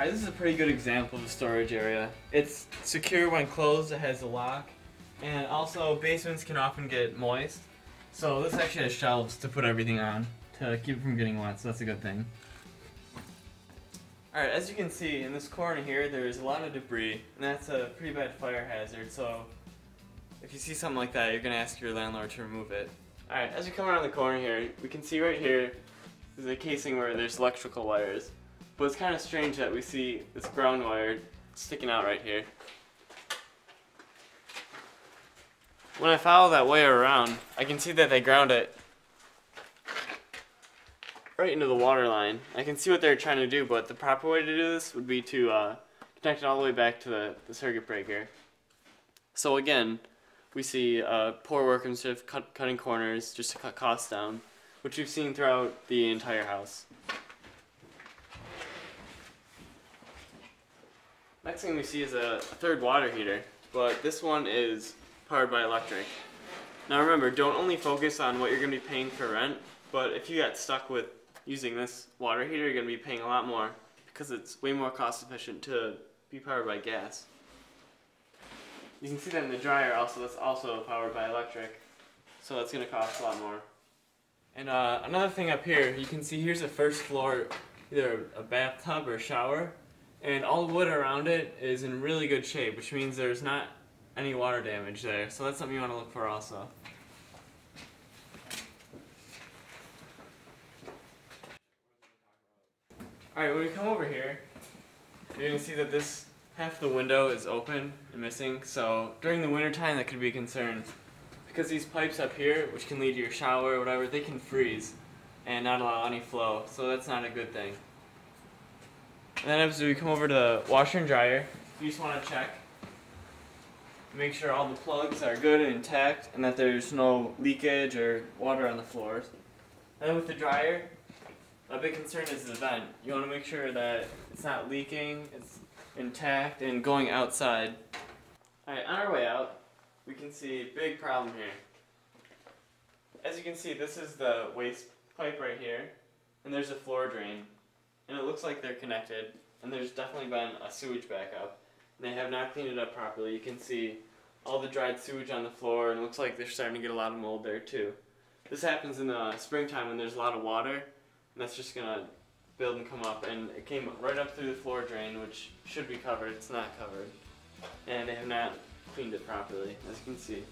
Alright, this is a pretty good example of a storage area. It's secure when closed, it has a lock, and also basements can often get moist. So this actually has shelves to put everything on to keep it from getting wet, so that's a good thing. Alright, as you can see in this corner here, there's a lot of debris, and that's a pretty bad fire hazard, so if you see something like that, you're going to ask your landlord to remove it. Alright, as you come around the corner here, we can see right here, there's a casing where there's electrical wires. But it's kind of strange that we see this ground wire sticking out right here. When I follow that wire around, I can see that they ground it right into the water line. I can see what they're trying to do, but the proper way to do this would be to connect it all the way back to the circuit breaker. So again, we see poor workmanship, cutting corners just to cut costs down, which we've seen throughout the entire house. Next thing we see is a third water heater, but this one is powered by electric. Now remember, don't only focus on what you're going to be paying for rent, but if you got stuck with using this water heater, you're going to be paying a lot more because it's way more cost efficient to be powered by gas. You can see that in the dryer also, that's also powered by electric, so that's going to cost a lot more. And another thing up here, you can see here's the first floor, either a bathtub or shower. And all the wood around it is in really good shape, which means there's not any water damage there. So that's something you want to look for also. Alright, when we come over here, you're going to see that this half of the window is open and missing. So during the wintertime that could be a concern. Because these pipes up here, which can lead to your shower or whatever, they can freeze and not allow any flow. So that's not a good thing. And then as we come over to the washer and dryer, you just want to check, make sure all the plugs are good and intact and that there's no leakage or water on the floors. And then with the dryer, a big concern is the vent. You want to make sure that it's not leaking, it's intact and going outside. Alright, on our way out, we can see a big problem here. As you can see, this is the waste pipe right here, and there's a floor drain. And it looks like they're connected, and there's definitely been a sewage backup. And they have not cleaned it up properly. You can see all the dried sewage on the floor, and it looks like they're starting to get a lot of mold there too. This happens in the springtime when there's a lot of water, and that's just going to build and come up. And it came right up through the floor drain, which should be covered. It's not covered. And they have not cleaned it properly, as you can see.